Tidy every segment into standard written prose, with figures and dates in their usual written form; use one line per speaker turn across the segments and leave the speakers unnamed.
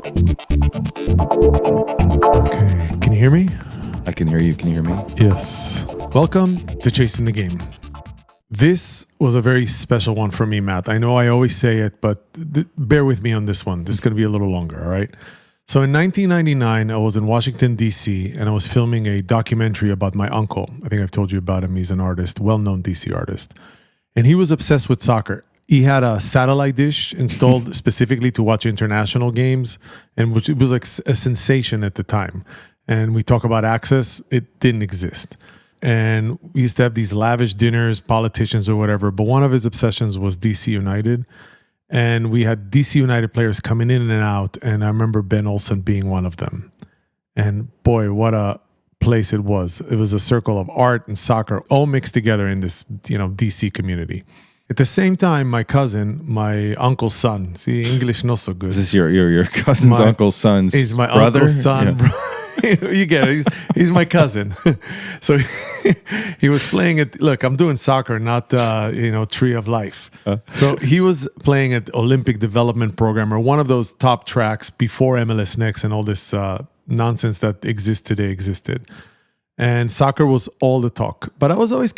Okay, can you hear me?
I can hear you. Can you hear me?
Yes. Welcome to Chasing the Game. This was a very special one for me, Matt. I know I always say it, but bear with me on this one. This is going to be a little longer, all right? So in 1999, I was in Washington, D.C., and I was filming a documentary about my uncle. I think I've told you about him. He's an artist, well-known D.C. artist. And he was obsessed with soccer. He had a satellite dish installed specifically to watch international games, and which it was like a sensation at the time. And we talk about access, it didn't exist. And we used to have these lavish dinners, politicians or whatever, but one of his obsessions was DC United. And we had DC United players coming in and out, and I remember Ben Olsen being one of them. And boy, what a place it was. It was a circle of art and soccer all mixed together in this, DC community. At the same time, my cousin, my uncle's son, see, English not so good.
Is this your cousin's uncle's son's brother?
He's my uncle's son. Yeah. You get it. He's my cousin. So he was playing it. Look, I'm doing soccer, not Tree of Life. So he was playing at Olympic Development Program, or one of those top tracks before MLS NEXT and all this nonsense that exists today existed. And soccer was all the talk. But I was always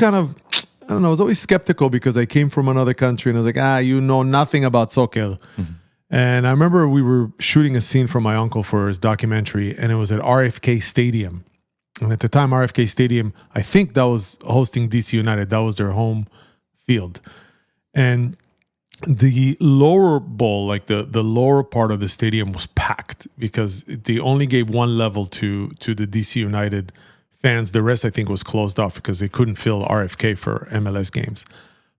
I was always skeptical because I came from another country and I was like, you know nothing about soccer. Mm-hmm. And I remember we were shooting a scene for my uncle for his documentary, and it was at RFK Stadium. And at the time, RFK Stadium, I think that was hosting DC United. That was their home field. And the lower bowl, like the lower part of the stadium, was packed because they only gave one level to the DC United fans. The rest, I think, was closed off because they couldn't fill RFK for MLS games.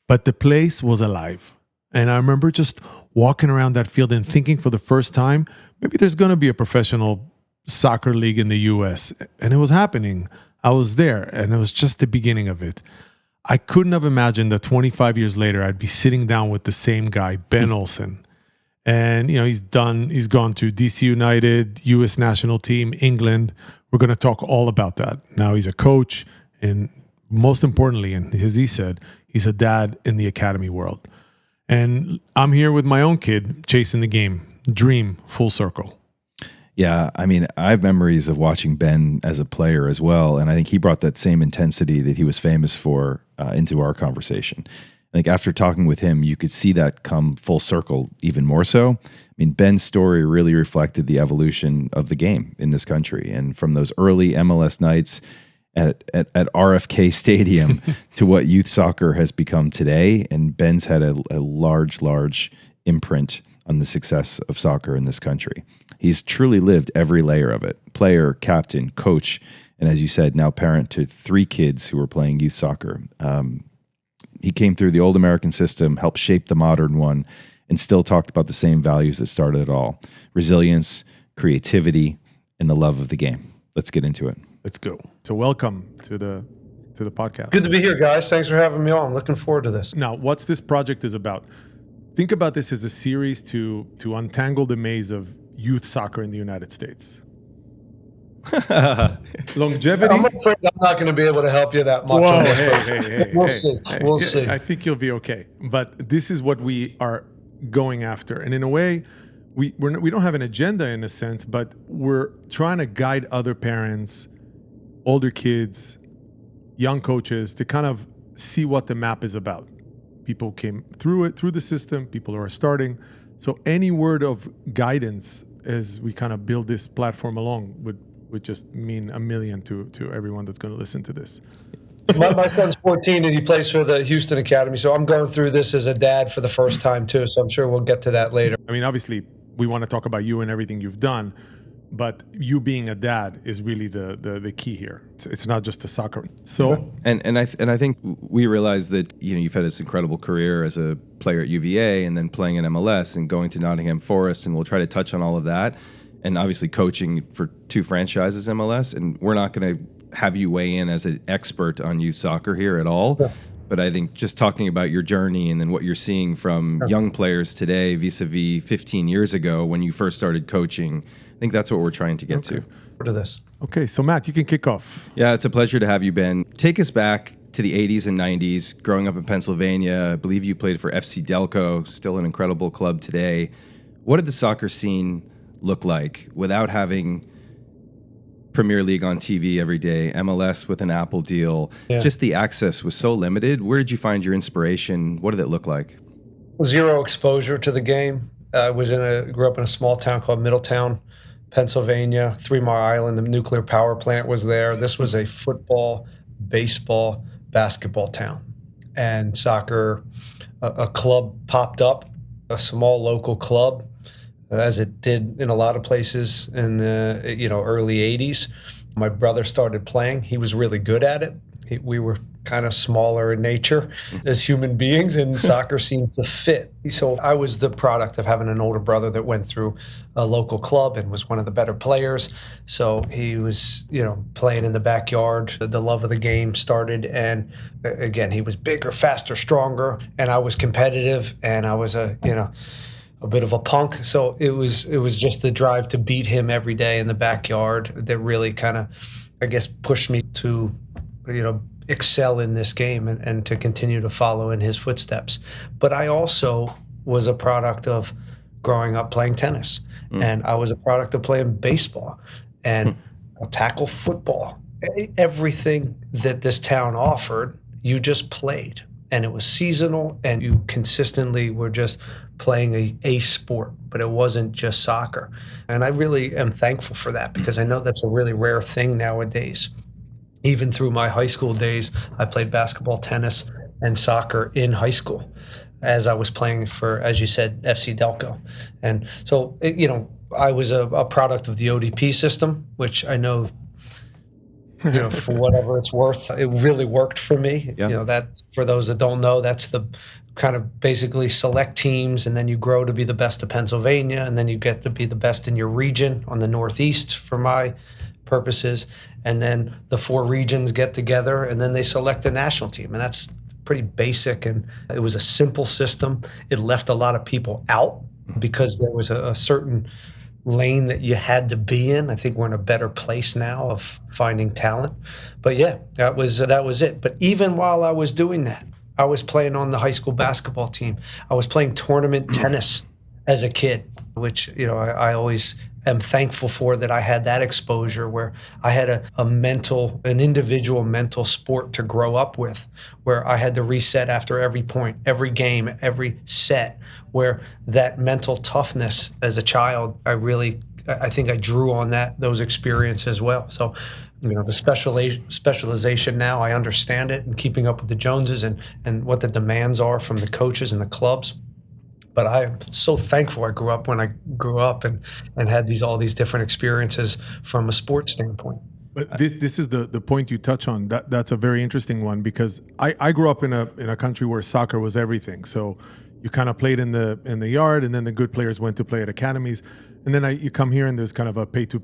But the place was alive. And I remember just walking around that field and thinking for the first time, maybe there's going to be a professional soccer league in the US. And it was happening. I was there, and it was just the beginning of it. I couldn't have imagined that 25 years later, I'd be sitting down with the same guy, Ben Olsen. And, he's gone to DC United, US national team, England. We're going to talk all about that. Now he's a coach, and most importantly, and as he said, he's a dad in the academy world. And I'm here with my own kid, chasing the game, dream full circle.
Yeah, I mean, I have memories of watching Ben as a player as well, and I think he brought that same intensity that he was famous for into our conversation. I think after talking with him, you could see that come full circle even more so. I mean, Ben's story really reflected the evolution of the game in this country, and from those early MLS nights at RFK Stadium to what youth soccer has become today. And Ben's had a large imprint on the success of soccer in this country. He's truly lived every layer of it: player, captain, coach, and as you said, now parent to 3 kids who are playing youth soccer. He came through the old American system, helped shape the modern one, and still talked about the same values that started it all: resilience, creativity, and the love of the game. Let's get into it.
Let's go. So welcome to the podcast.
Good to be here, guys. Thanks for having me on. I'm looking forward to this.
Now, what's this project is about? Think about this as a series to untangle the maze of youth soccer in the United States. Longevity.
I'm afraid I'm not going to be able to help you that much on this.
Hey,
we'll see. We'll see.
I think you'll be okay. But this is what we are going after. And in a way, we don't have an agenda in a sense, but we're trying to guide other parents, older kids, young coaches to kind of see what the map is about. People came through the system, people who are starting. So any word of guidance as we kind of build this platform along would just mean a million to everyone that's going to listen to this.
My son's 14 and he plays for the Houston Academy. So I'm going through this as a dad for the first time too. So I'm sure we'll get to that later.
I mean, obviously we want to talk about you and everything you've done, but you being a dad is really the key here. It's not just the soccer. So
and I think we realized that you've had this incredible career as a player at UVA and then playing in MLS and going to Nottingham Forest, and we'll try to touch on all of that. And obviously coaching for 2 franchises MLS, and we're not going to have you weigh in as an expert on youth soccer here at all. Yeah. But I think just talking about your journey and then what you're seeing from young players today vis-a-vis 15 years ago when you first started coaching, I think that's what we're trying to get to.
This.
Okay, so Matt, you can kick off.
Yeah, it's a pleasure to have you, Ben. Take us back to the 80s and 90s, growing up in Pennsylvania. I believe you played for FC Delco, still an incredible club today. What did the soccer scene look like without having Premier League on TV every day, MLS with an Apple deal?
Yeah.
Just the access was so limited. Where did you find your inspiration? What did it look like?
Zero exposure to the game. I grew up in a small town called Middletown, Pennsylvania. 3 Mile Island, the nuclear power plant was there. This was a football, baseball, basketball town. And soccer, a club popped up, a small local club, as it did in a lot of places in the early 80s. My brother started playing. He was really good at it. We were kind of smaller in nature as human beings, and soccer seemed to fit. So I was the product of having an older brother that went through a local club and was one of the better players. So he was, playing in the backyard. The love of the game started, and again, he was bigger, faster, stronger, and I was competitive, and I was a bit of a punk. So it was just the drive to beat him every day in the backyard that really kind of, I guess, pushed me to, excel in this game and to continue to follow in his footsteps. But I also was a product of growing up playing tennis, and I was a product of playing baseball and tackle football. Everything that this town offered, you just played, and it was seasonal, and you consistently were just playing a sport, but it wasn't just soccer. And I really am thankful for that, because I know that's a really rare thing nowadays. Even through my high school days, I played basketball, tennis, and soccer in high school as I was playing for, as you said, FC Delco. And so, I was a product of the ODP system, which I know, for whatever it's worth, it really worked for me.
Yeah.
That, for those that don't know, that's the kind of basically select teams, and then you grow to be the best of Pennsylvania, and then you get to be the best in your region on the Northeast for my purposes. And then the 4 regions get together, and then they select a national team. And that's pretty basic. And it was a simple system. It left a lot of people out because there was a certain lane that you had to be in. I think we're in a better place now of finding talent. But yeah, that was it. But even while I was doing that, I was playing on the high school basketball team. I was playing tournament tennis as a kid, which, I always am thankful for, that I had that exposure where I had an individual mental sport to grow up with, where I had to reset after every point, every game, every set, where that mental toughness as a child, I think I drew on those experiences as well. So, the specialization now, I understand it, and keeping up with the Joneses and what the demands are from the coaches and the clubs. But I am so thankful I grew up when I grew up and had all these different experiences from a sports standpoint.
But this is the point you touch on. That's a very interesting one, because I grew up in a country where soccer was everything. So you kind of played in the yard, and then the good players went to play at academies. And then you come here, and there's kind of a pay to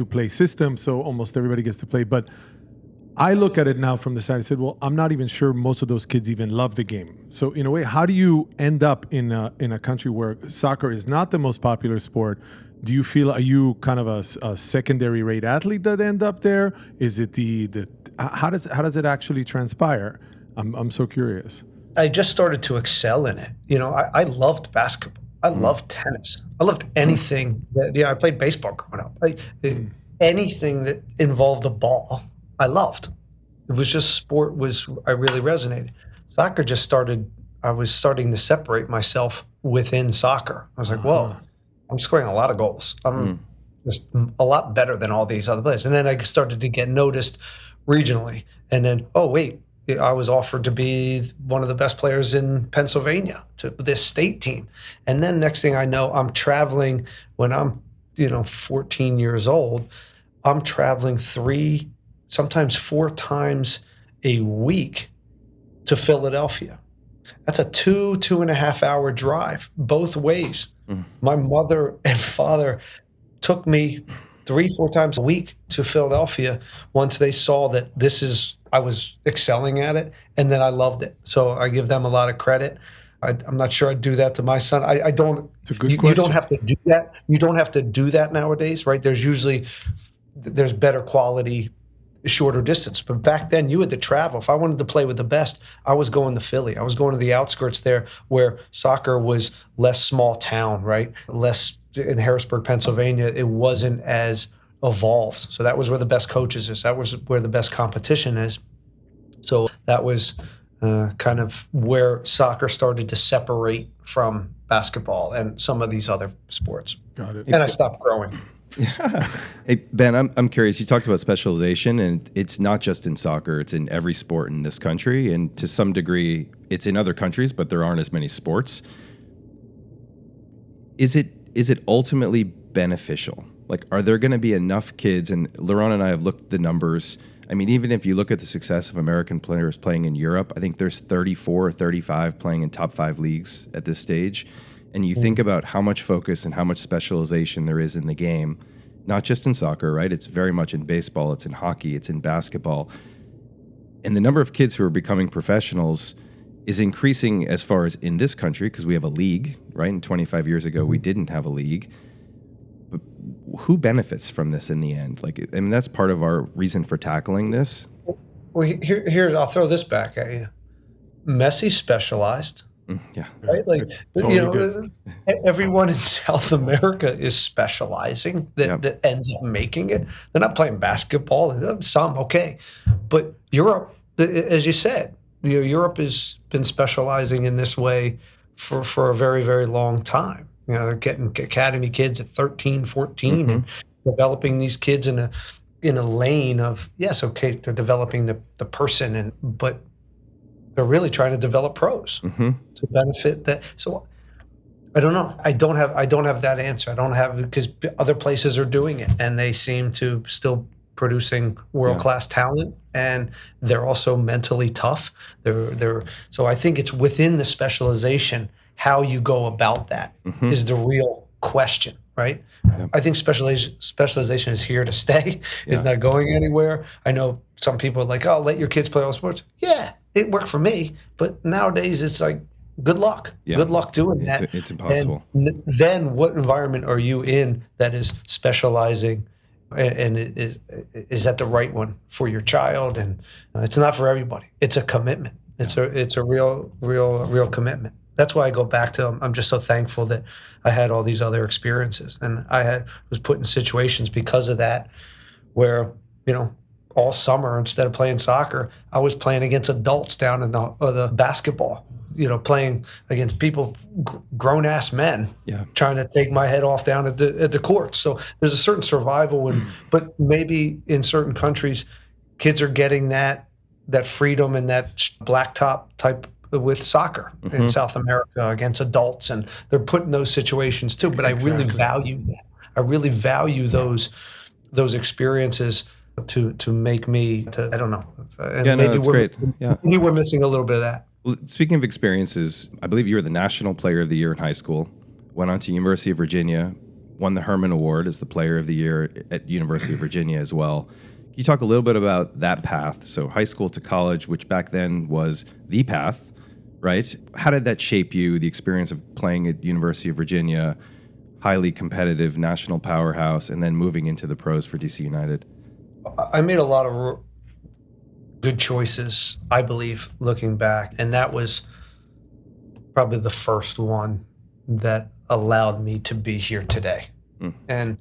play system. So almost everybody gets to play. But I look at it now from the side. I said, well, I'm not even sure most of those kids even love the game. So in a way, how do you end up in a country where soccer is not the most popular sport? Do you feel, are you kind of a secondary rate athlete that end up there? Is it how does it actually transpire? I'm so curious.
I just started to excel in it. I loved basketball. I loved tennis. I loved anything I played baseball growing up. Anything that involved a ball, I loved. It was just I really resonated. Soccer just started, I was starting to separate myself within soccer. I was like, whoa, I'm scoring a lot of goals. I'm just a lot better than all these other players. And then I started to get noticed regionally. And then, oh, wait, I was offered to be one of the best players in Pennsylvania to this state team. And then next thing I know, I'm traveling when I'm, 14 years old. I'm traveling 3, sometimes 4 times a week to Philadelphia. That's a 2.5 hour drive both ways. My mother and father took me 3-4 times a week to Philadelphia once they saw that I was excelling at it, and then I loved it. So I give them a lot of credit. I'm not sure I'd do that to my son. I don't.
It's a good question.
You don't have to do that. You don't have to do that nowadays, right? There's better quality, shorter distance. But back then, you had to travel. If I wanted to play with the best, I was going to Philly. I was going to the outskirts there, where soccer was less small town, right? Less in Harrisburg, Pennsylvania, it wasn't as evolved. So that was where the best coaches is. That was where the best competition is. So that was kind of where soccer started to separate from basketball and some of these other sports.
Got it.
And I stopped growing.
Hey, Ben, I'm curious. You talked about specialization, and it's not just in soccer. It's in every sport in this country. And to some degree, it's in other countries, but there aren't as many sports. Is it ultimately beneficial? Like, are there going to be enough kids? And Laurent and I have looked at the numbers. I mean, even if you look at the success of American players playing in Europe, I think there's 34 or 35 playing in top 5 leagues at this stage. And you think about how much focus and how much specialization there is in the game, not just in soccer, right? It's very much in baseball, it's in hockey, it's in basketball. And the number of kids who are becoming professionals is increasing as far as in this country, because we have a league, right? And 25 years ago, we didn't have a league. But who benefits from this in the end? Like, I mean, that's part of our reason for tackling this.
Well, here I'll throw this back at you. Messi specialized.
Yeah.
Right? Like,
Totally
you know,
good.
everyone in South America is specializing that ends up making it. They're not playing basketball. Some, okay. But Europe, as you said, Europe has been specializing in this way for a very, very long time. They're getting academy kids at 13, 14 and developing these kids in a lane of, yes, okay, they're developing the person, but they're really trying to develop pros to benefit that. So I don't know. I don't have that answer. I don't have, because other places are doing it and they seem to still producing world-class talent, and they're also mentally tough. So I think it's within the specialization, how you go about that is the real question, right? I think specialization is here to stay. It's not going anywhere. I know some people are like, oh, let your kids play all sports. Yeah, it worked for me. But nowadays it's like, good luck. Good luck doing that.
It's impossible.
And then what environment are you in that is specializing, and is that the right one for your child? And it's not for everybody. It's a commitment. It's a real commitment. That's why I go back to, I'm just so thankful that I had all these other experiences, and was put in situations because of that where, all summer, instead of playing soccer, I was playing against adults down in the basketball, playing against people, grown-ass men, trying to take my head off down at the courts. So there's a certain survival, but maybe in certain countries, kids are getting that freedom and that blacktop type with soccer in South America against adults, and they're put in those situations too. But I really value that. I really value those experiences to make me I don't know. And
that's great.
Maybe we're missing a little bit of that.
Well, speaking of experiences, I believe you were the National Player of the Year in high school, went on to University of Virginia, won the Herman Award as the Player of the Year at University of Virginia as well. Can you talk a little bit about that path? So high school to college, which back then was the path, right? How did that shape you, the experience of playing at University of Virginia, highly competitive national powerhouse, and then moving into the pros for DC United?
I made a lot of good choices, I believe, looking back. And that was probably the first one that allowed me to be here today. And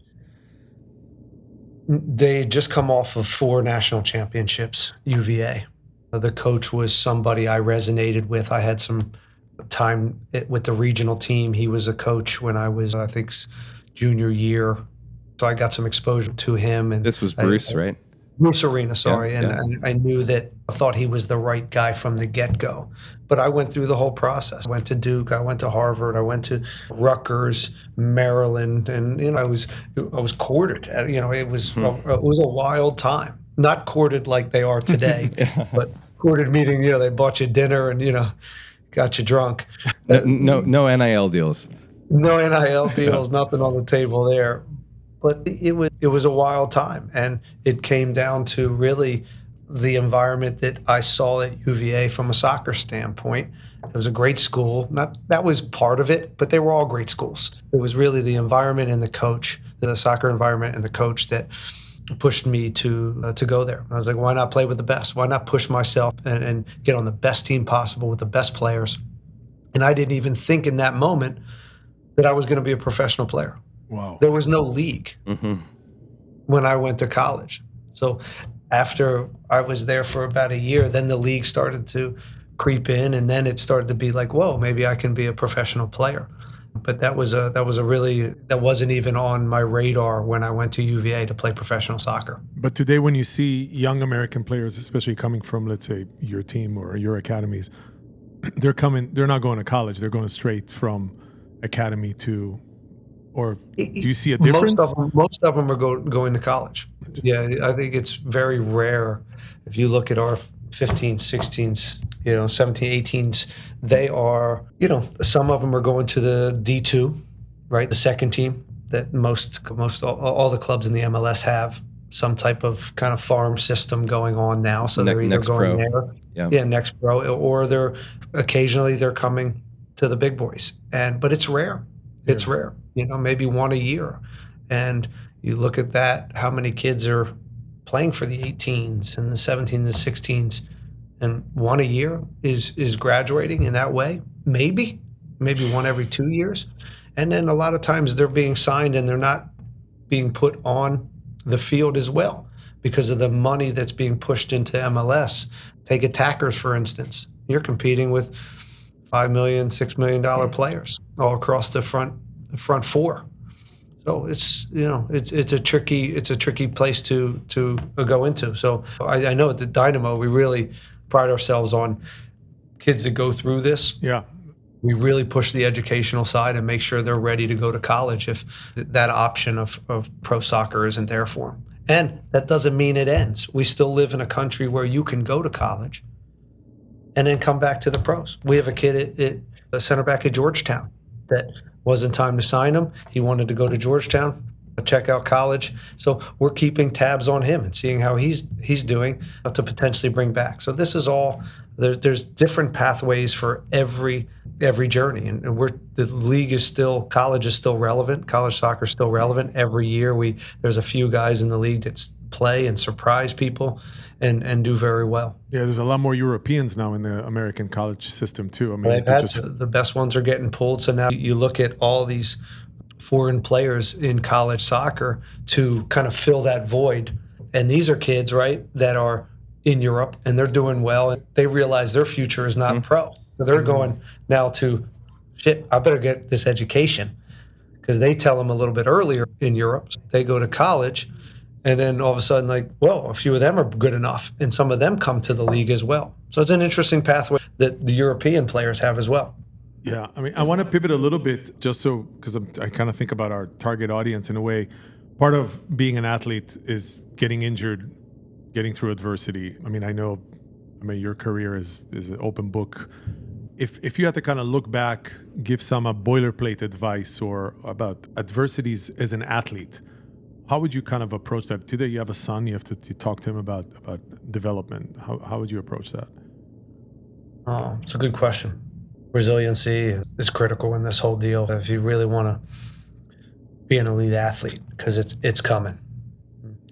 they just come off of 4 national championships, UVA. The coach was somebody I resonated with. I had some time with the regional team. He was a coach when I was, I think, junior year. So I got some exposure to him. And
this was Bruce, right?
Bruce Arena, sorry. And I knew that, I thought he was the right guy from the get-go. But I went through the whole process. I went to Duke, I went to Harvard, I went to Rutgers, Maryland, and I was courted. It was a wild time. Not courted like they are today, but courted meaning, they bought you dinner and, got you drunk.
No NIL deals.
No NIL deals, nothing on the table there. But it was a wild time, and it came down to really the environment that I saw at UVA from a soccer standpoint. It was a great school. That was part of it, but they were all great schools. It was really the environment and the coach, the soccer environment and the coach, that pushed me to go there. I was like, why not play with the best? Why not push myself and get on the best team possible with the best players? And I didn't even think in that moment that I was going to be a professional player.
Wow.
There was no league
Mm-hmm.
when I went to college. So after I was there for about a year, then the league started to creep in, and then it started to be like, whoa, maybe I can be a professional player. But that wasn't even on my radar when I went to UVA to play professional soccer.
But today, when you see young American players, especially coming from, let's say, your team or your academies, they're not going to college. They're going straight from academy to, or do you see a difference?
Most of them are going to college. Yeah, I think it's very rare. If you look at our 15s, 16s, 17, 18s, they are, some of them are going to the D2, right? The second team that most all the clubs in the MLS have some type of kind of farm system going on now. So they're either going there, Next Pro, or they're coming to the big boys. But it's rare. It's rare, maybe one a year. And you look at that, how many kids are playing for the 18s and the 17s and 16s, and one a year is graduating in that way, maybe one every 2 years. And then a lot of times they're being signed and they're not being put on the field as well because of the money that's being pushed into MLS. Take attackers, for instance. You're competing with $5 million, $6 million players all across the front four. So it's a tricky place to go into. So I know at the Dynamo we really pride ourselves on kids that go through this.
Yeah.
We really push the educational side and make sure they're ready to go to college if that option of pro soccer isn't there for them. And that doesn't mean it ends. We still live in a country where you can go to college and then come back to the pros. We have a kid at a center back at Georgetown that wasn't time to sign him. He wanted to go to Georgetown, check out college. So we're keeping tabs on him and seeing how he's doing to potentially bring back. So this is all, there's different pathways for every journey. And the league is still, college is still relevant. College soccer is still relevant. Every year there's a few guys in the league that play and surprise people and do very well.
Yeah, there's a lot more Europeans now in the American college system too. I mean,
the best ones are getting pulled. So now you look at all these foreign players in college soccer to kind of fill that void. And these are kids, right, that are in Europe and they're doing well. And they realize their future is not pro. So they're going now to, I better get this education, because they tell them a little bit earlier in Europe. They go to college. And then all of a sudden, a few of them are good enough, and some of them come to the league as well. So it's an interesting pathway that the European players have as well.
Yeah, I mean, I want to pivot a little bit because I kind of think about our target audience in a way. Part of being an athlete is getting injured, getting through adversity. I mean, your career is an open book. If you had to kind of look back, give some boilerplate advice or about adversities as an athlete, how would you kind of approach that? Today you have a son, you have to talk to him about development. How would you approach that?
Oh, it's a good question. Resiliency is critical in this whole deal. If you really want to be an elite athlete, because it's coming.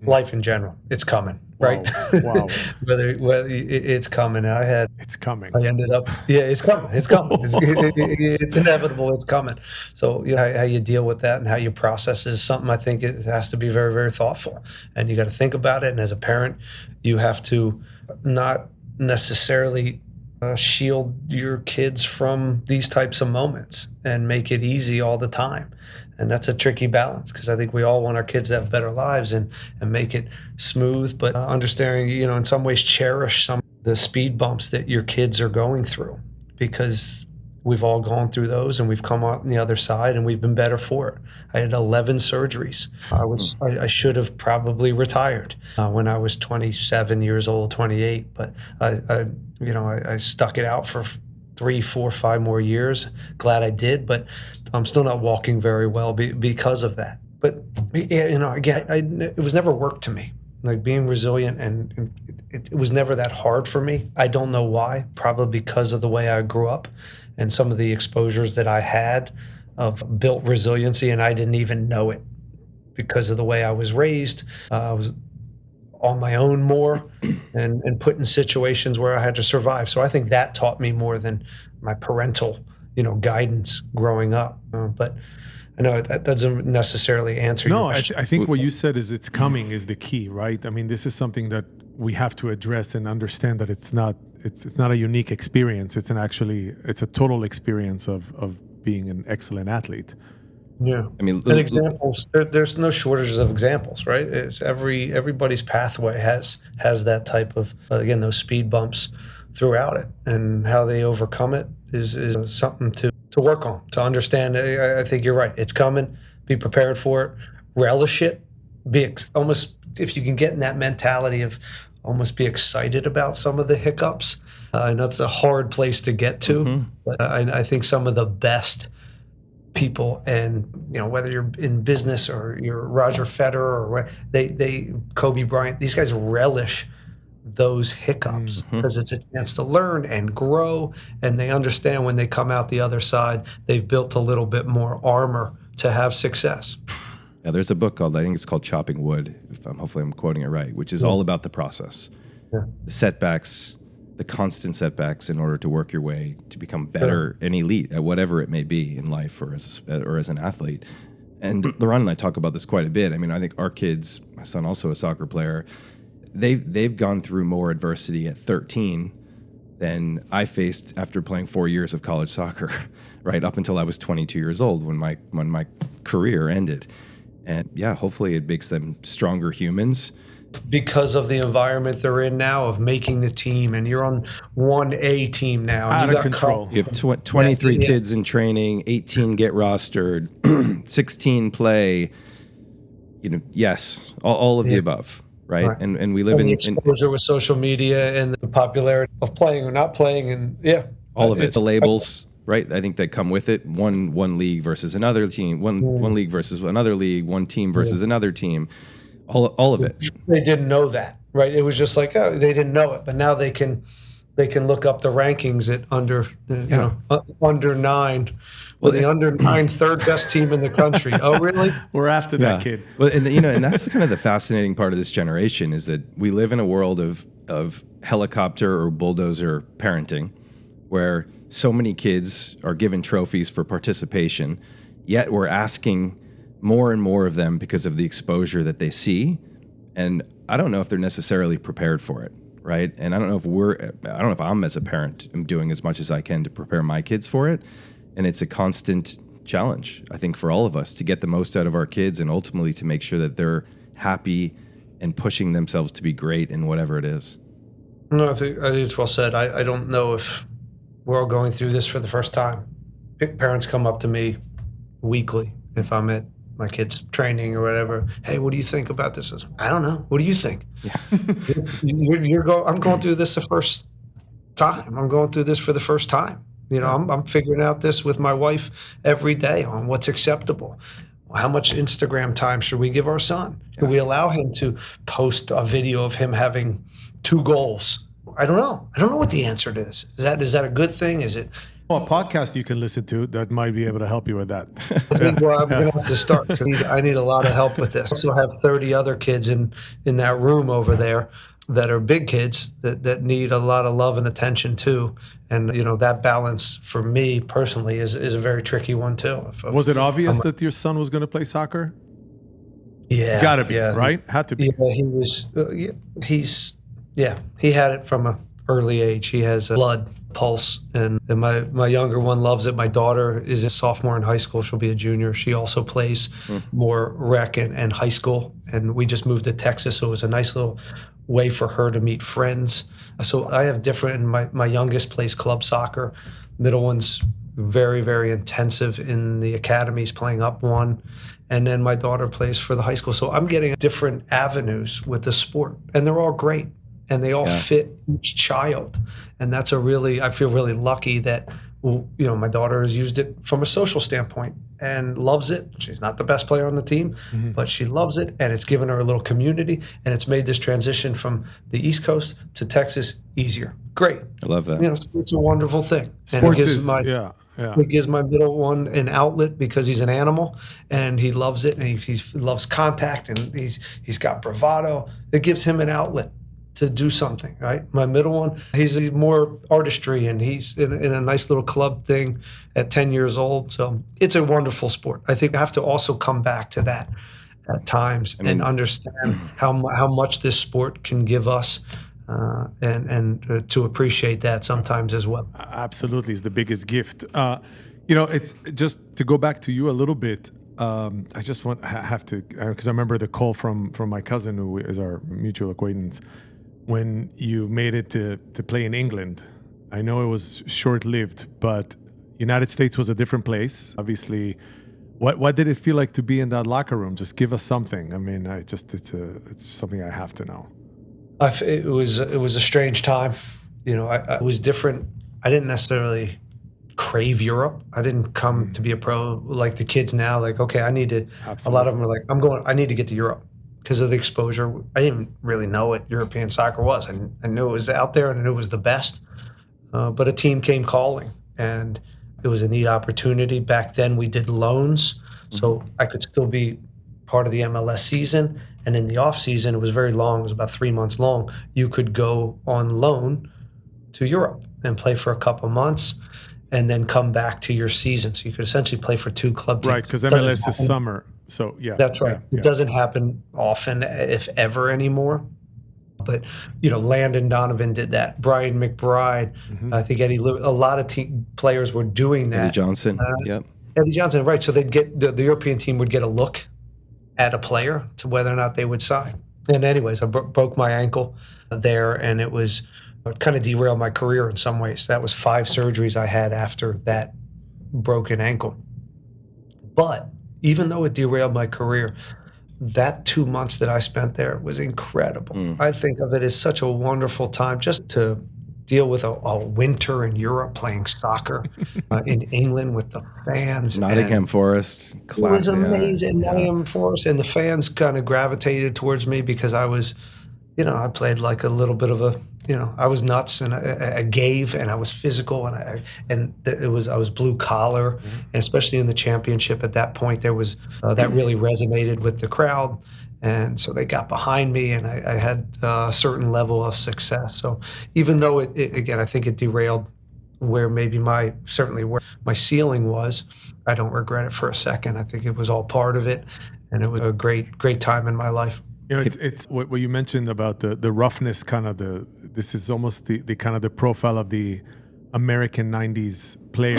Life in general, it's coming, right?
Wow.
whether it's coming.
It's coming.
I ended up, it's coming. It's coming. It's inevitable. It's coming. So how you deal with that and how you process is something I think it has to be very, very thoughtful. And you got to think about it. And as a parent, you have to not necessarily shield your kids from these types of moments and make it easy all the time. And that's a tricky balance, because I think we all want our kids to have better lives and make it smooth, but understanding, in some ways cherish some of the speed bumps that your kids are going through, because we've all gone through those and we've come out on the other side and we've been better for it. I had 11 surgeries. I should have probably retired when I was 27 years old, 28, but I stuck it out for 3, 4, 5 more years. Glad I did, but I'm still not walking very well because of that. But again, it was never work to me. Like being resilient, and it was never that hard for me. I don't know why. Probably because of the way I grew up and some of the exposures that I had of built resiliency, and I didn't even know it because of the way I was raised. I was on my own more and put in situations where I had to survive. So I think that taught me more than my parental, guidance growing up. But I know that doesn't necessarily answer your
No,
question.
I think what you said is it's coming is the key, right? I mean, this is something that we have to address and understand that it's not a unique experience. It's a total experience of being an excellent athlete.
Yeah,
I mean,
and examples. There's no shortages of examples, right? It's everybody's pathway has that type of again those speed bumps throughout it, and how they overcome it is something to work on, to understand. I think you're right. It's coming. Be prepared for it. Relish it. Almost, if you can get in that mentality of almost be excited about some of the hiccups. I know it's a hard place to get to, but I think some of the best people, and whether you're in business or you're Roger Federer or they Kobe Bryant, these guys relish those hiccups because it's a chance to learn and grow, and they understand when they come out the other side, they've built a little bit more armor to have success.
Yeah, there's a book called, I think it's called Chopping Wood, hopefully I'm quoting it right, which is all about the process.
Yeah.
The setbacks, the constant setbacks in order to work your way to become better and elite at whatever it may be in life or as an athlete. And Laurent and I talk about this quite a bit. I mean, I think our kids, my son also a soccer player, they've gone through more adversity at 13 than I faced after playing 4 years of college soccer, right up until I was 22 years old when my career ended. And yeah, hopefully it makes them stronger humans.
Because of the environment they're in now of making the team, and you're on 1A team now. And
Out of control.
You have 23 kids in training, 18 get rostered, 16 play. Yes, all of the above, right? And we live
and
in
the exposure with social media and the popularity of playing or not playing, and
all of it. The labels, right? I think that come with it. One league versus another team. One league versus another league. One team versus another team. All of it.
They didn't know that, right? It was just like, they didn't know it, but now they can look up the rankings at under 9. Well, the under 9 third best team in the country. Oh, really?
We're after that kid.
Well, and that's kind of the fascinating part of this generation is that we live in a world of helicopter or bulldozer parenting, where so many kids are given trophies for participation, yet we're asking more and more of them because of the exposure that they see. And I don't know if they're necessarily prepared for it, right? And I don't know if I'm as a parent am doing as much as I can to prepare my kids for it. And it's a constant challenge, I think, for all of us to get the most out of our kids and ultimately to make sure that they're happy and pushing themselves to be great in whatever it is.
No, I think it's well said. I don't know if we're all going through this for the first time. Parents come up to me weekly if I'm at my kid's training or whatever. Hey, what do you think about this? I don't know. What do you think? Yeah. I'm going through this the first time. I'm going through this for the first time. I'm figuring out this with my wife every day on what's acceptable. How much Instagram time should we give our son? Should we allow him to post a video of him having 2 goals? I don't know. I don't know what the answer to this is. Is that a good thing? Is it?
Well, a podcast you can listen to that might be able to help you with that.
I think I'm going to have to start. I need a lot of help with this. I also have 30 other kids in that room over there that are big kids that need a lot of love and attention too. And that balance for me personally is a very tricky one too.
Was it obvious that your son was going to play soccer?
Yeah,
it's got to be, right? Had to be.
Yeah, he was. He had it from an early age. He has a blood pulse, and my younger one loves it. My daughter is a sophomore in high school. She'll be a junior. She also plays more rec and high school, and we just moved to Texas, so it was a nice little way for her to meet friends. So I have different, and my youngest plays club soccer. Middle one's very, very intensive in the academies, playing up 1. And then my daughter plays for the high school. So I'm getting different avenues with the sport, and they're all great. And they all fit each child. And I feel really lucky that, my daughter has used it from a social standpoint and loves it. She's not the best player on the team, but she loves it. And it's given her a little community, and it's made this transition from the East Coast to Texas easier. Great.
I love that.
It's a wonderful thing.
Sports
It gives my middle one an outlet because he's an animal and he loves it, and he loves contact, and he's got bravado. It gives him an outlet. to do something, right? My middle one, he's more artistry, and he's in a nice little club thing at 10 years old. So it's a wonderful sport. I think I have to also come back to that at times and understand how much this sport can give us, and to appreciate that sometimes as well.
Absolutely, it's the biggest gift. It's just to go back to you a little bit. I just have to, because I remember the call from my cousin, who is our mutual acquaintance, when you made it to play in England. I know it was short-lived, but United States was a different place. Obviously, what did it feel like to be in that locker room? Just give us something. I mean, it's something I have to know.
It was a strange time. I was different. I didn't necessarily crave Europe. I didn't come to be a pro like the kids now. Like, okay, I need to.
Absolutely.
A lot of them are like, I need to get to Europe because of the exposure. I didn't really know what European soccer was. I knew it was out there, and I knew it was the best. But a team came calling, and it was a neat opportunity. Back then, we did loans, so I could still be part of the MLS season. And in the off season, it was very long. It was about 3 months long. You could go on loan to Europe and play for a couple months, and then come back to your season. So you could essentially play for two club teams.
Right, because MLS is summer. So yeah,
that's right.
Yeah.
It doesn't happen often, if ever, anymore. But Landon Donovan did that. Brian McBride, I think Eddie Lewis, a lot of players were doing that.
Eddie Johnson, yep.
Eddie Johnson, right? So they'd get the European team would get a look at a player to whether or not they would sign. And anyways, I broke my ankle there, and it kind of derailed my career in some ways. That was 5 surgeries I had after that broken ankle. But even though it derailed my career, that 2 months that I spent there was incredible. I think of it as such a wonderful time just to deal with a winter in Europe playing soccer in England with the fans.
Nottingham Forest.
It was amazing. Nottingham Forest. And the fans kind of gravitated towards me because I was, I played like a little bit of a, I was nuts, and I gave, and I was physical, and I was blue collar, and especially in the championship at that point, there was that really resonated with the crowd, and so they got behind me, and I had a certain level of success. So even though it again, I think it derailed where maybe where my ceiling was, I don't regret it for a second. I think it was all part of it, and it was a great time in my life.
It's what you mentioned about the roughness, kind of this is almost the kind of the profile of the American 90s player.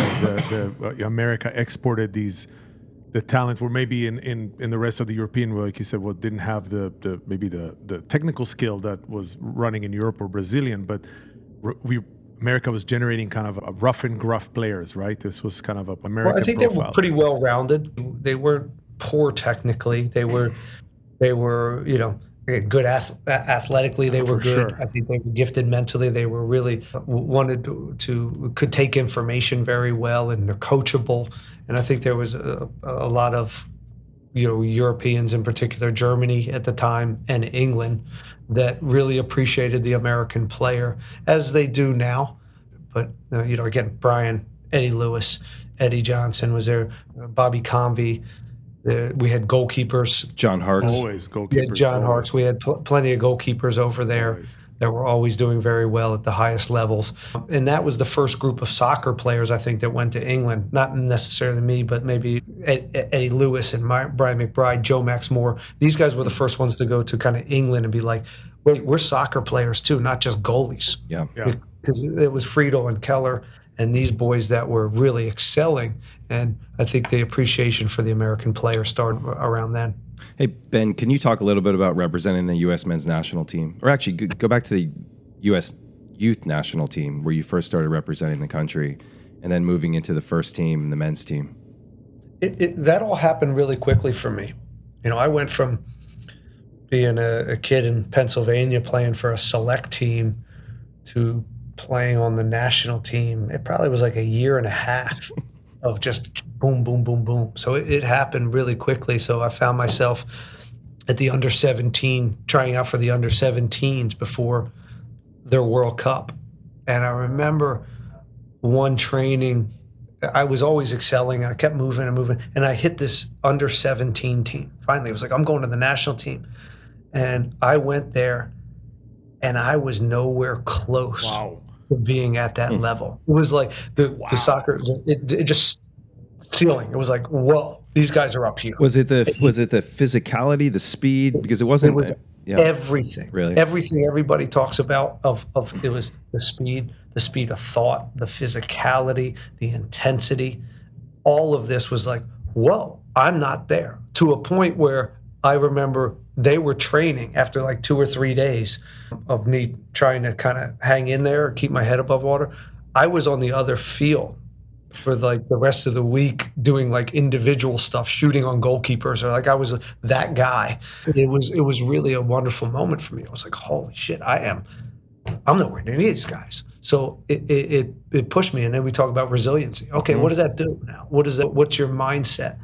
America exported the talent where maybe in the rest of the European, like you said, didn't have the technical skill that was running in Europe or Brazilian, but America was generating kind of a rough and gruff players, right? This was kind of a American
Well, I think
profile.
they were pretty well rounded. They weren't poor technically. They were good athletically. They were good.
Sure.
I think they were gifted mentally. They were really wanted could take information very well, and they're coachable. And I think there was a lot of Europeans, in particular Germany at the time and England, that really appreciated the American player, as they do now. But again, Brian, Eddie Lewis, Eddie Johnson was there, Bobby Convey. We had goalkeepers.
John Harkes.
Always goalkeepers.
We had John Harkes. We had plenty of goalkeepers over there that were always doing very well at the highest levels. And that was the first group of soccer players, I think, that went to England. Not necessarily me, but maybe Eddie Lewis and Brian McBride, Joe Max Moore. These guys were the first ones to go to kind of England and be like, wait, we're soccer players too, not just goalies.
Yeah.
Because it was Friedel and Keller and these boys that were really excelling. And I think the appreciation for the American player started around then.
Hey, Ben, can you talk a little bit about representing the U.S. men's national team? Or actually, go back to the U.S. youth national team where you first started representing the country and then moving into the first team and the men's team.
That all happened really quickly for me. I went from being a kid in Pennsylvania playing for a select team to playing on the national team. It probably was like a year and a half of just boom, boom, boom, boom. So it happened really quickly. So I found myself at the under 17, trying out for the under 17s before their World Cup. And I remember one training, I was always excelling. I kept moving and moving. And I hit this under 17 team. Finally, it was like, I'm going to the national team. And I went there and I was nowhere close
Wow.
to being at that level. It was like the soccer, it just ceiling. It was like, whoa, these guys are up here.
Was it the physicality, the speed? Because it
It
wasn't.
was
Yeah,
everything.
really.
Everything everybody talks about of it was the speed of thought, the physicality, the intensity. All of this was like, whoa, I'm not there. To a point where I remember they were training after like 2 or 3 days of me trying to kind of hang in there, keep my head above water. I was on the other field for like the rest of the week doing like individual stuff, shooting on goalkeepers, or like I was that guy. It was really a wonderful moment for me. I was like, holy shit, I'm nowhere near these guys. So it pushed me. And then we talk about resiliency. Okay, what does that do now? What's your mindset?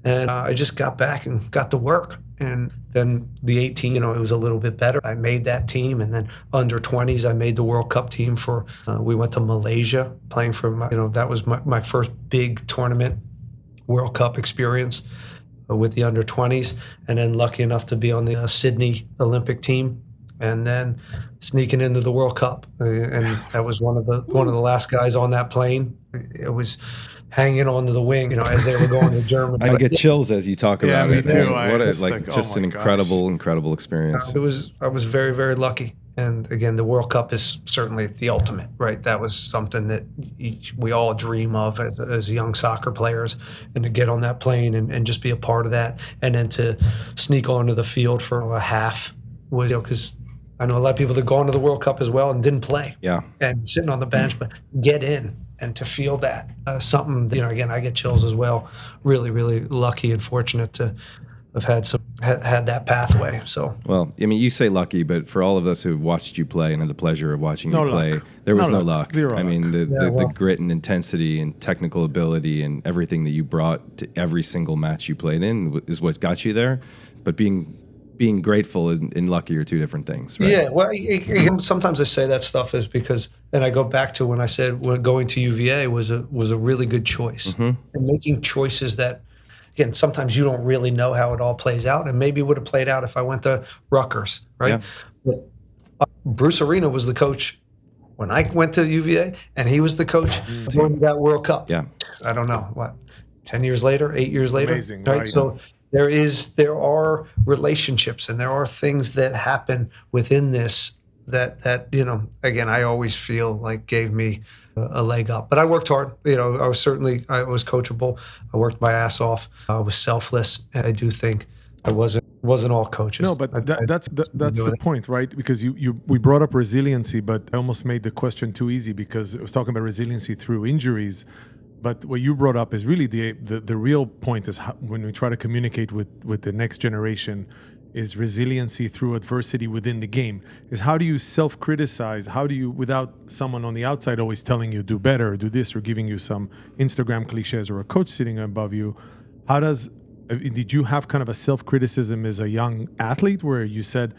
And I just got back and got to work. And then the 18, it was a little bit better. I made that team. And then under 20s, I made the World Cup team for, we went to Malaysia playing for, that was my first big tournament World Cup experience with the under 20s. And then lucky enough to be on the Sydney Olympic team. And then sneaking into the World Cup, and that was one of the last guys on that plane. It was hanging onto the wing, as they were going to Germany.
I get chills as you talk
Yeah,
about
me
it.
too.
What
It's
a
like, oh
just
my
an
gosh.
incredible experience.
I was very, very lucky. And again, the World Cup is certainly the ultimate, right? That was something that we all dream of as young soccer players, and to get on that plane and just be a part of that, and then to sneak onto the field for a half was, because I know a lot of people that go on to the World Cup as well and didn't play.
Yeah.
And sitting on the bench, but get in and to feel that, something, again, I get chills as well. Really, really lucky and fortunate to have had that pathway. So,
Well, I mean, you say lucky, but for all of us who watched you play and had the pleasure of watching
No
you play,
luck.
there was
No
no
luck.
luck.
Zero
I mean, the
well.
grit and intensity and technical ability and everything that you brought to every single match you played in is what got you there. But being grateful and lucky are two different things, right?
Yeah, well, sometimes I say that stuff is because, and I go back to when I said going to UVA was a really good choice, and making choices that, again, sometimes you don't really know how it all plays out, and maybe it would have played out if I went to Rutgers, right?
Yeah.
But Bruce Arena was the coach when I went to UVA, and he was the coach when that World Cup.
Yeah.
I don't know what, 10 years later, 8 years later,
Amazing,
right?
right.
So there are relationships and there are things that happen within this that again, I always feel like gave me a leg up. But I worked hard. I was coachable. I worked my ass off. I was selfless, and I do think I wasn't all coaches.
No, but that's the point, right? Because we brought up resiliency, but I almost made the question too easy because I was talking about resiliency through injuries. But what you brought up is really the real point is how, when we try to communicate with the next generation, is resiliency through adversity within the game. Is how do you self-criticize? How do you, without someone on the outside always telling you do better, do this, or giving you some Instagram cliches or a coach sitting above you? Did you have kind of a self-criticism as a young athlete where you said,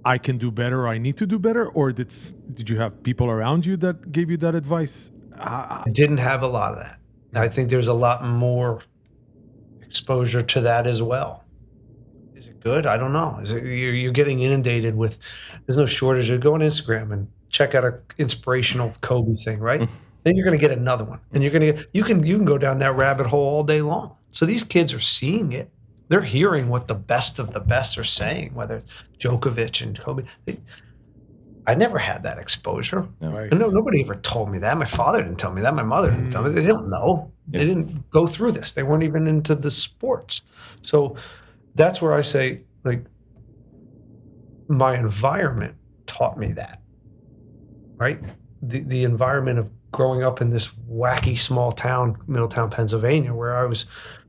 I can do better, I need to do better? Or did you have people around you that gave you that advice?
I didn't have a lot of that. I think there's a lot more exposure to that as well. Is it good? I don't know. You're getting inundated with, there's no shortage. You go on Instagram and check out an inspirational Kobe thing, right? Then you're going to get another one, and you can go down that rabbit hole all day long. So these kids are seeing it. They're hearing what the best of the best are saying, whether it's Djokovic and Kobe. I never had that exposure.
Right.
And nobody ever told me that. My father didn't tell me that. My mother didn't tell me. They didn't know.
Yeah.
They didn't go through this. They weren't even into the sports. So that's where I say, like, my environment taught me that, right? The environment of growing up in this wacky small town, Middletown, Pennsylvania, where I was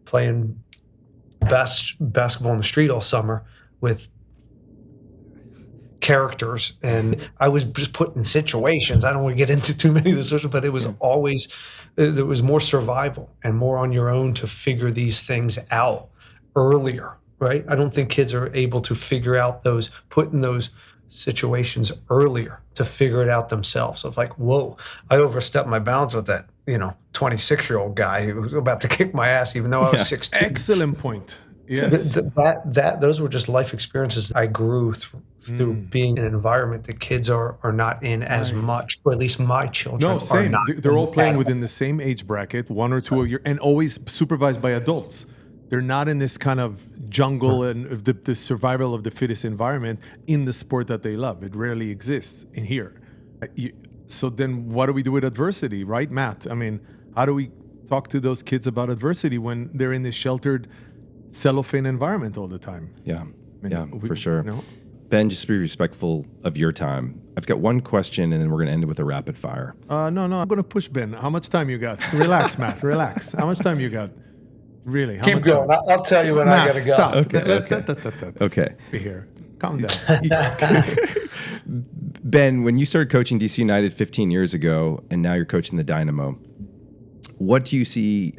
playing basketball in the street all summer with characters, and I was just put in situations. I don't want to get into too many of the situations, but it was always, there was more survival and more on your own to figure these things out earlier, right? I don't think kids are able to figure out put in those situations earlier to figure it out themselves. Of like, whoa, I overstepped my bounds with that, 26-year-old guy who was about to kick my ass, even though I was 16.
Excellent point. Yes.
Those were just life experiences I grew through being in an environment that kids are not in as
Right.
much, or at least my children
No,
are
same.
not.
They're all playing within the same age bracket, 1 or 2 a year, and always supervised by adults. They're not in this kind of jungle and the survival of the fittest environment in the sport that they love. It rarely exists in here. So then what do we do with adversity, right, Matt? I mean, how do we talk to those kids about adversity when they're in this sheltered cellophane environment all the time?
Yeah,
I mean,
for sure.
You know?
Ben, just to be respectful of your time, I've got one question, and then we're going to end it with a rapid fire.
No, I'm going to push Ben. How much time you got? Relax, Matt. Relax. How much time you got? Really? How
Keep
much
going.
time?
I'll tell you when
Matt,
I gotta go.
Stop.
Okay. Okay.
Be here. Calm down.
Ben, when you started coaching DC United 15 years ago, and now you're coaching the Dynamo, what do you see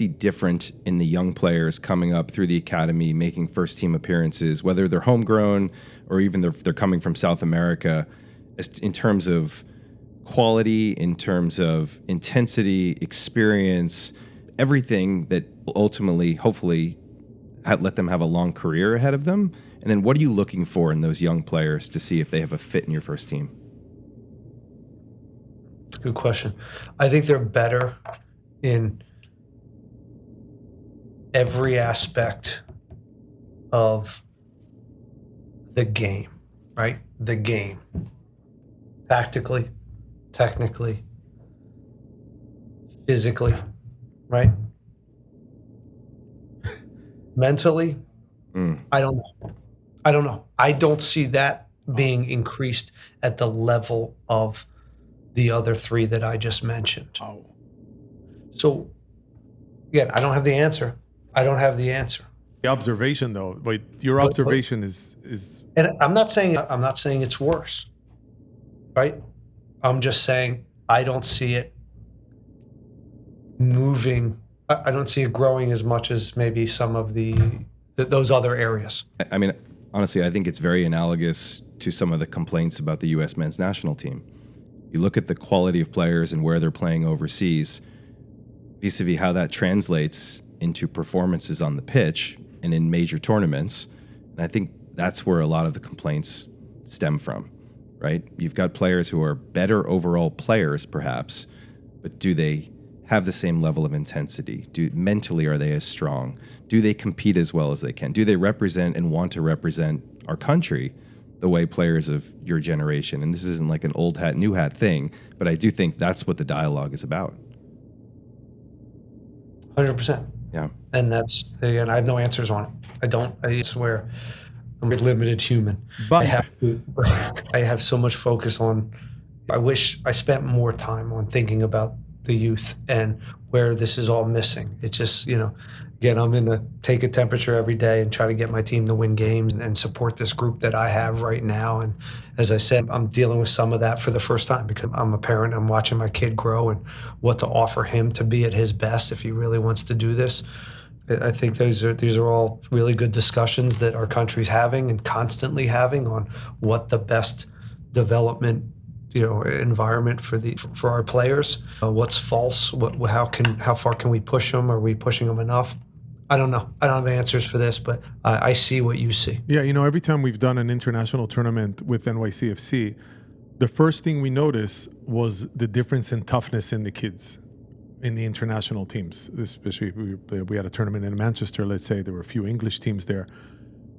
different in the young players coming up through the academy, making first team appearances, whether they're homegrown or even they're coming from South America, in terms of quality, in terms of intensity, experience, everything that ultimately, hopefully, let them have a long career ahead of them? And then what are you looking for in those young players to see if they have a fit in your first team?
It's a good question. I think they're better in every aspect of the game, right? The game. Tactically, technically, physically, right? Mentally, I don't know. I don't see that being increased at the level of the other three that I just mentioned.
Oh.
So, again, I don't have the answer.
The observation, though, but your observation is.
And I'm not saying it's worse, right? I'm just saying I don't see it moving. I don't see it growing as much as maybe some of those other areas.
I mean, honestly, I think it's very analogous to some of the complaints about the U.S. men's national team. You look at the quality of players and where they're playing overseas, vis-a-vis how that translates into performances on the pitch and in major tournaments. And I think that's where a lot of the complaints stem from, right? You've got players who are better overall players, perhaps, but do they have the same level of intensity? Mentally, are they as strong? Do they compete as well as they can? Do they represent and want to represent our country the way players of your generation? And this isn't like an old hat, new hat thing, but I do think that's what the dialogue is about.
100%.
Yeah.
And that's, again, I have no answers on it. I swear I'm a limited human.
But
I have so much focus on, I wish I spent more time on thinking about the youth and where this is all missing. It's just, again, I'm in the take a temperature every day and try to get my team to win games and support this group that I have right now. And as I said, I'm dealing with some of that for the first time because I'm a parent. I'm watching my kid grow and what to offer him to be at his best if he really wants to do this. I think these are all really good discussions that our country's having and constantly having on what the best development environment for our players. What's false? How far can we push them? Are we pushing them enough? I don't know. I don't have answers for this, but I see what you see.
Yeah, every time we've done an international tournament with NYCFC, the first thing we noticed was the difference in toughness in the kids in the international teams. Especially we had a tournament in Manchester. Let's say there were a few English teams there.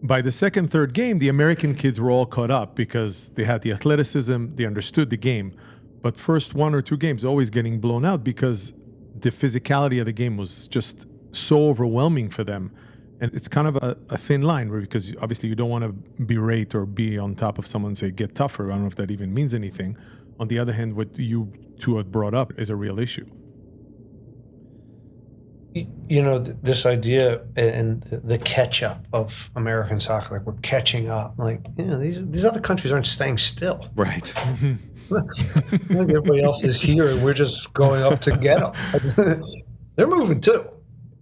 By the second, third game, the American kids were all caught up because they had the athleticism, they understood the game. But first 1 or 2 games, always getting blown out because the physicality of the game was just so overwhelming for them. And it's kind of a thin line because obviously you don't want to berate or be on top of someone and say, get tougher. I don't know if that even means anything. On the other hand, what you two have brought up is a real issue.
This idea and the catch up of American soccer, like we're catching up. Like, these other countries aren't staying still.
Right.
Everybody else is here, and we're just going up to get them. They're moving too,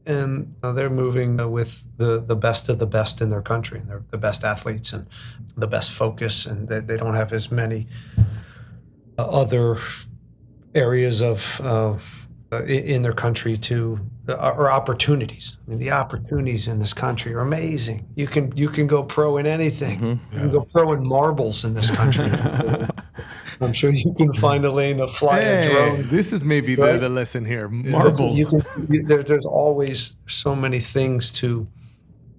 and they're moving with the best of the best in their country. They're the best athletes and the best focus, and they don't have as many other areas of in their country to or opportunities. I mean, the opportunities in this country are amazing. You can go pro in anything. You can go pro in marbles in this country. I'm sure you can find a lane to fly a
Hey,
drone.
this is maybe
Right?
the lesson here.
You
Marbles.
there's always so many things to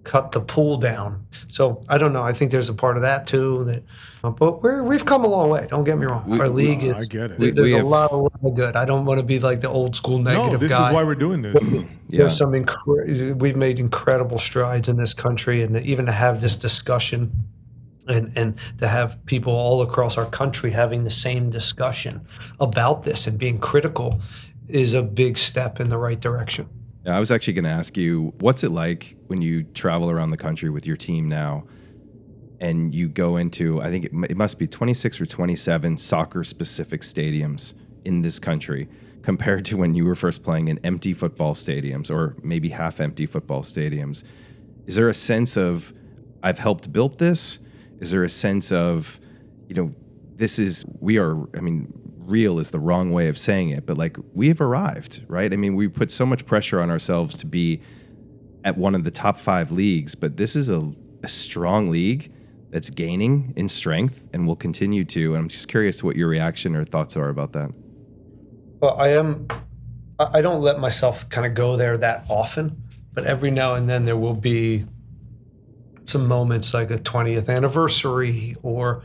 cut the pool down. So I don't know. I think there's a part of that too. That, but we've come a long way. Don't get me wrong. Our league
I
is.
get it.
There's a lot of good. I don't want to be like the old school
No,
negative
this
guy.
is why we're doing this.
There's some we've made incredible strides in this country, and even to have this discussion, and to have people all across our country having the same discussion about this and being critical is a big step in the right direction.
Yeah, I was actually going to ask you, what's it like when you travel around the country with your team now and you go into, I think it must be 26 or 27 soccer-specific stadiums in this country compared to when you were first playing in empty football stadiums or maybe half-empty football stadiums. Is there a sense of, I've helped build this? Is there a sense of, real is the wrong way of saying it, but like we have arrived, right? I mean, we put so much pressure on ourselves to be at one of the top 5 leagues, but this is a strong league that's gaining in strength and will continue to. And I'm just curious what your reaction or thoughts are about that.
Well, I don't let myself kind of go there that often, but every now and then there will be some moments like a 20th anniversary or,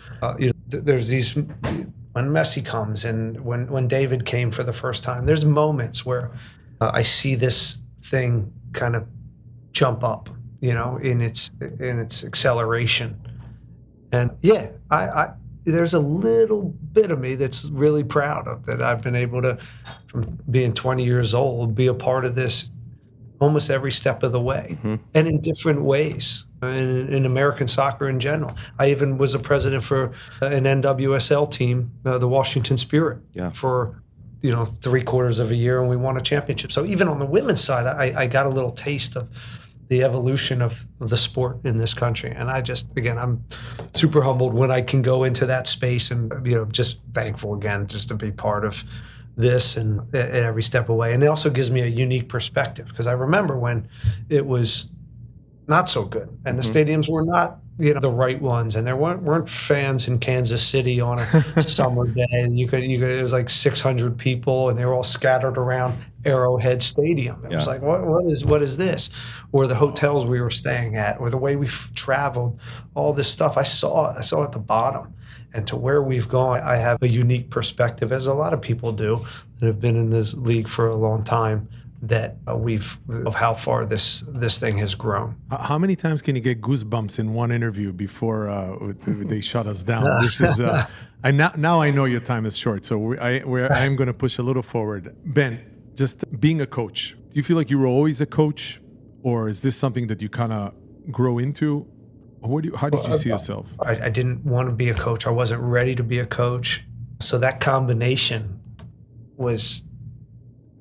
there's these, when Messi comes and when David came for the first time, there's moments where I see this thing kind of jump up, in its acceleration. And yeah, I there's a little bit of me that's really proud of that I've been able to, from being 20 years old, be a part of this almost every step of the way, and in different ways. In American soccer in general. I even was a president for an NWSL team, the Washington Spirit, for 3/4 of a year, and we won a championship. So even on the women's side, I got a little taste of the evolution of the sport in this country. And I'm super humbled when I can go into that space and, just thankful again just to be part of this and every step away. And it also gives me a unique perspective because I remember when it was not so good and the stadiums were not the right ones, and there weren't fans in Kansas City on a summer day. It was like 600 people and they were all scattered around Arrowhead Stadium. It was like, what is this? Or the hotels we were staying at, or the way we traveled, all this stuff I saw at the bottom. And to where we've gone, I have a unique perspective, as a lot of people do that have been in this league for a long time, that of how far this thing has grown.
How many times can you get goosebumps in one interview before they shut us down? This is now I know your time is short, so I'm going to push a little forward. Ben, just being a coach, do you feel like you were always a coach, or is this something that you kind of grow into? How did you see yourself?
I didn't want to be a coach. I wasn't ready to be a coach. So that combination was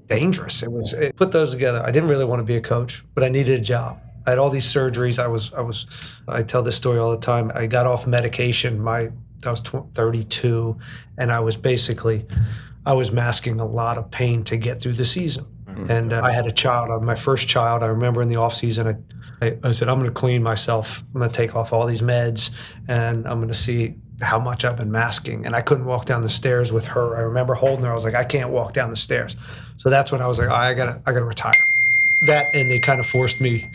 dangerous. It put those together. I didn't really want to be a coach, but I needed a job. I had all these surgeries. I tell this story all the time. I got off medication. I was 32, and I was masking a lot of pain to get through the season. And I had a child, my first child. I remember in the off season, I said, I'm going to clean myself. I'm going to take off all these meds, and I'm going to see how much I've been masking. And I couldn't walk down the stairs with her. I remember holding her. I was like, I can't walk down the stairs. So that's when I was like, I gotta retire. That, and they kind of forced me.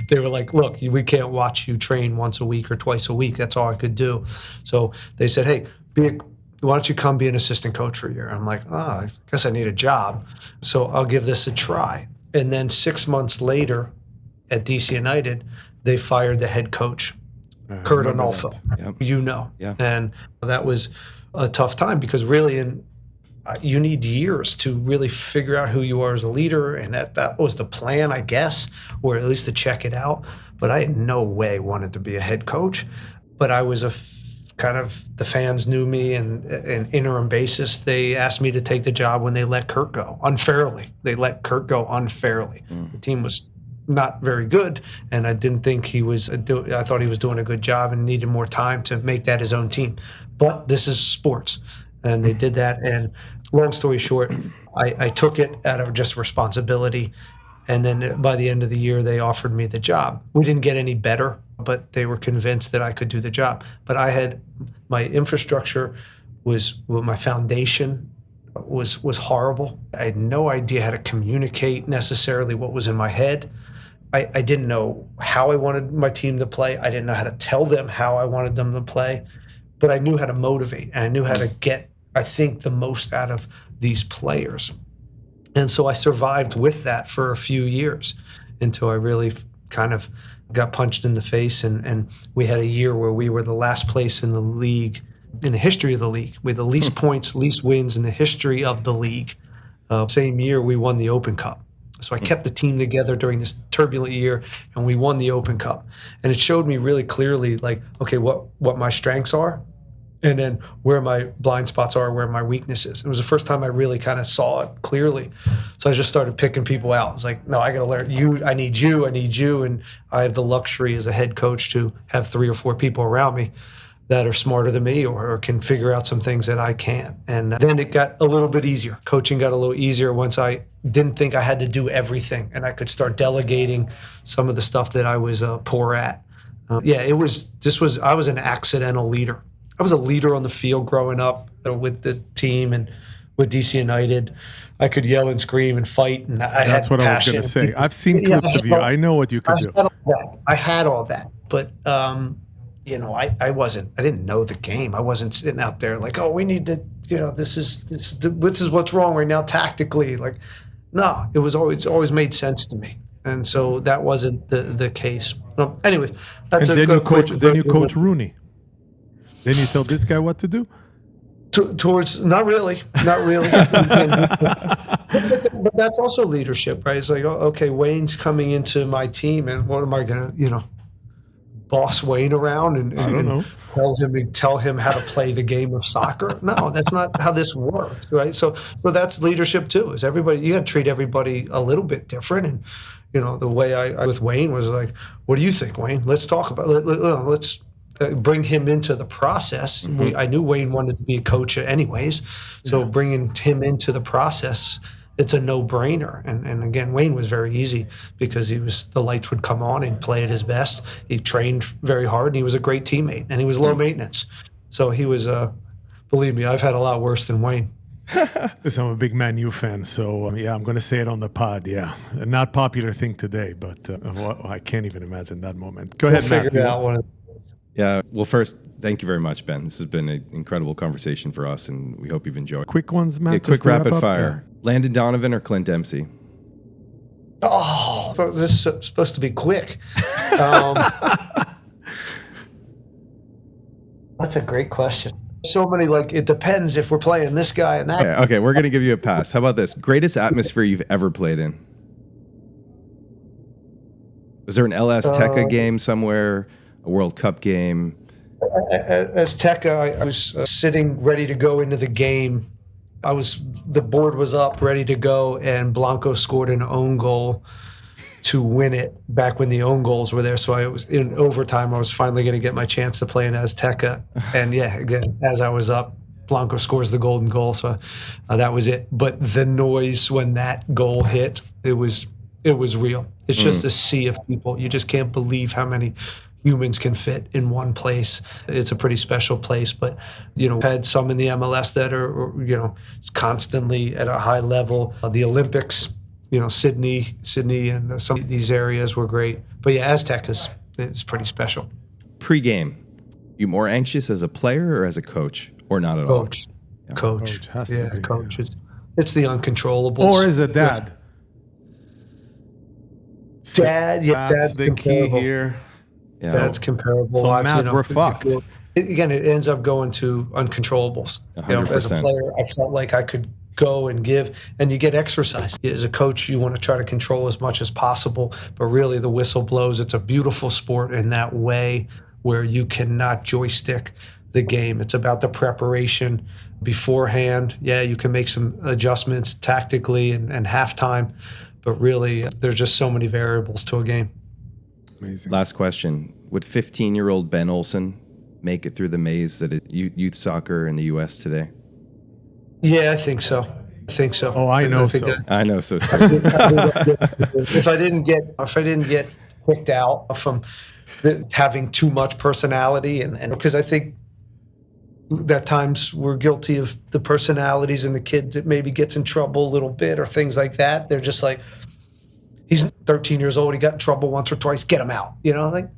They were like, look, we can't watch you train once a week or twice a week. That's all I could do. So they said, hey, why don't you come be an assistant coach for a year? I'm like, I guess I need a job. So I'll give this a try. And then 6 months later at DC United, they fired the head coach, Kurt Onalfo, and that was a tough time because really you need years to really figure out who you are as a leader, and that was the plan, I guess, or at least to check it out. But I in no way wanted to be a head coach, but I was the fans knew me, and an interim basis, they asked me to take the job when they let Kurt go unfairly. The team was not very good, and I didn't think I thought he was doing a good job and needed more time to make that his own team. But this is sports, and they did that. And long story short, I took it out of just responsibility. And then by the end of the year, they offered me the job. We didn't get any better, but they were convinced that I could do the job. But I had my infrastructure my foundation was horrible. I had no idea how to communicate necessarily what was in my head. I didn't know how I wanted my team to play. I didn't know how to tell them how I wanted them to play, but I knew how to motivate, and I knew how to get, I think, the most out of these players. And so I survived with that for a few years until I really kind of got punched in the face. And we had a year where we were the last place in the league, in the history of the league, with the least points, least wins in the history of the league. Same year, we won the Open Cup. So I kept the team together during this turbulent year, and we won the Open Cup. And it showed me really clearly, like, okay, what my strengths are, and then where my blind spots are, where my weakness is. It was the first time I really kind of saw it clearly. So I just started picking people out. I was like, no, I got to learn you. I need you. And I have the luxury as a head coach to have 3 or 4 people around me that are smarter than me or can figure out some things that I can't. And then it got a little bit easier. Coaching got a little easier once I didn't think I had to do everything, and I could start delegating some of the stuff that I was poor at. I was an accidental leader. I was a leader on the field growing up with the team and with DC United. I could yell and scream and fight, and
That's what I was going to say. I've seen clips of you. I know what you could do.
I had all that, but I didn't know the game. I wasn't sitting out there like, oh, we need to, this is what's wrong right now tactically. Like, no, it was always made sense to me. And so that wasn't the case. Anyways, that's
and then you coach Rooney. Then you tell this guy what to do?
Not really. But that's also leadership, right? It's like, okay, Wayne's coming into my team, and what am I going to, boss Wayne around and
I don't know.
tell him how to play the game of soccer? No, that's not how this works, right? So that's leadership too. Is everybody, you got to treat everybody a little bit different. And the way I with Wayne was like, what do you think, Wayne? Let's talk about let's bring him into the process.
Mm-hmm.
I knew Wayne wanted to be a coach anyways, so bringing him into the process, it's a no-brainer. And again, Wayne was very easy because the lights would come on and play at his best. He trained very hard, and he was a great teammate, and he was low maintenance. So he was, believe me, I've had a lot worse than Wayne.
Listen, I'm a big Man U fan, so I'm going to say it on the pod. Yeah, a not popular thing today, but I can't even imagine that moment. Go ahead, Matt.
Yeah. Well, first, thank you very much, Ben. This has been an incredible conversation for us, and we hope you've enjoyed.
Quick ones, Matt.
Quick rapid fire. Yeah. Landon Donovan or Clint Dempsey?
Oh, this is supposed to be quick. That's a great question. So many, it depends if we're playing this guy and that.
Okay, we're going to give you a pass. How about this? Greatest atmosphere you've ever played in? Was there an Azteca game somewhere? A World Cup game?
Azteca, I was sitting ready to go into the game. The board was up, ready to go, and Blanco scored an own goal to win it back when the own goals were there. So I was in overtime. I was finally going to get my chance to play in Azteca. And again, as I was up, Blanco scores the golden goal. So that was it. But the noise when that goal hit, it was real. It's just a sea of people. You just can't believe how many humans can fit in one place. It's a pretty special place, but I've had some in the MLS that are constantly at a high level. The Olympics, Sydney and some of these areas were great. But Azteca is pretty special.
Pre-game, you more anxious as a player or as a coach, or not at all?
Coach
has to be.
Coach. It's the uncontrollables.
Or is it dad? That's the key here.
Yeah. That's comparable.
So Matt, we're fucked.
Again, it ends up going to uncontrollables.
100%.
As a player, I felt like I could go and give, and you get exercise. As a coach, you want to try to control as much as possible, but really the whistle blows. It's a beautiful sport in that way where you cannot joystick the game. It's about the preparation beforehand. Yeah, you can make some adjustments tactically and halftime, but really there's just so many variables to a game.
Amazing. Last question. Would 15-year-old Ben Olsen make it through the maze that is youth soccer in the U.S. today?
Yeah, I think so. I think so.
Oh, I know
think
so.
I know so too.
if I didn't get kicked out from having too much personality, and because I think that times we're guilty of the personalities and the kid that maybe gets in trouble a little bit or things like that. They're just like, he's 13 years old. He got in trouble once or twice. Get him out. Like,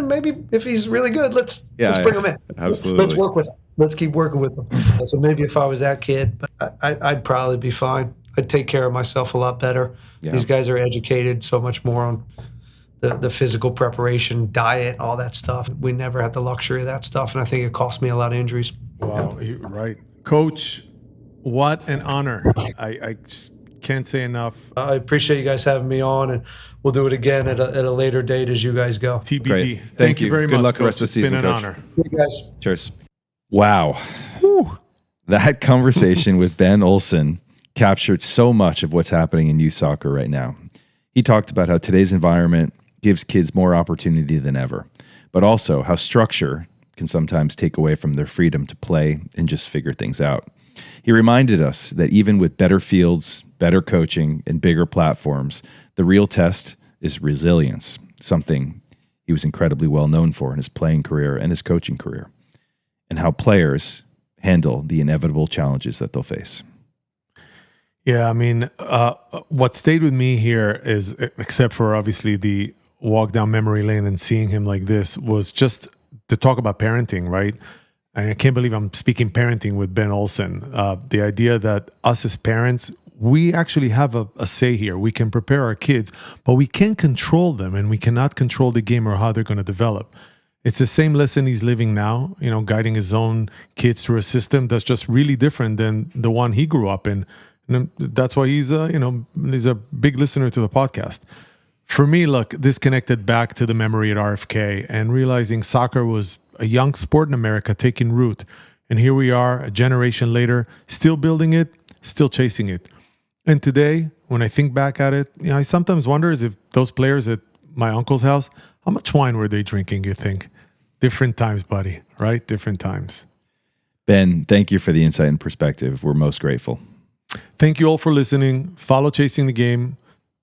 maybe if he's really good, let's bring him in.
Absolutely.
Let's work with him. Let's keep working with him. So maybe if I was that kid, but I'd probably be fine. I'd take care of myself a lot better.
Yeah.
These guys are educated so much more on the physical preparation, diet, all that stuff. We never had the luxury of that stuff, and I think it cost me a lot of injuries.
Wow, you're right. Coach, what an honor. I just can't say enough.
I appreciate you guys having me on, and we'll do it again at a later date as you guys go.
TBD.
Great.
Thank you very much.
Good luck
Coach.
the rest of the season,
It's been an
Coach.
honor.
You guys.
Cheers. Wow.
Whew.
That conversation with Ben Olsen captured so much of what's happening in youth soccer right now. He talked about how today's environment gives kids more opportunity than ever, but also how structure can sometimes take away from their freedom to play and just figure things out. He reminded us that even with better fields, better coaching, and bigger platforms, the real test is resilience, something he was incredibly well known for in his playing career and his coaching career, and how players handle the inevitable challenges that they'll face.
Yeah, I mean, what stayed with me here is, except for obviously the walk down memory lane and seeing him like this, was just to talk about parenting, right? And I can't believe I'm speaking parenting with Ben Olsen. The idea that us as parents, we actually have a say here. We can prepare our kids, but we can't control them, and we cannot control the game or how they're going to develop. It's the same lesson he's living now, guiding his own kids through a system that's just really different than the one he grew up in. And that's why he's a big listener to the podcast. For me, look, this connected back to the memory at RFK and realizing soccer was a young sport in America taking root. And here we are, a generation later, still building it, still chasing it. And today, when I think back at it, I sometimes wonder if those players at my uncle's house, how much wine were they drinking, you think? Different times, buddy, right? Different times.
Ben, thank you for the insight and perspective. We're most grateful.
Thank you all for listening. Follow Chasing the Game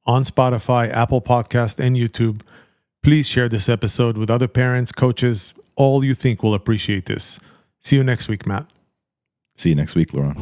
on Spotify, Apple Podcast, and YouTube. Please share this episode with other parents, coaches, all you think will appreciate this. See you next week, Matt.
See you next week, Laurent.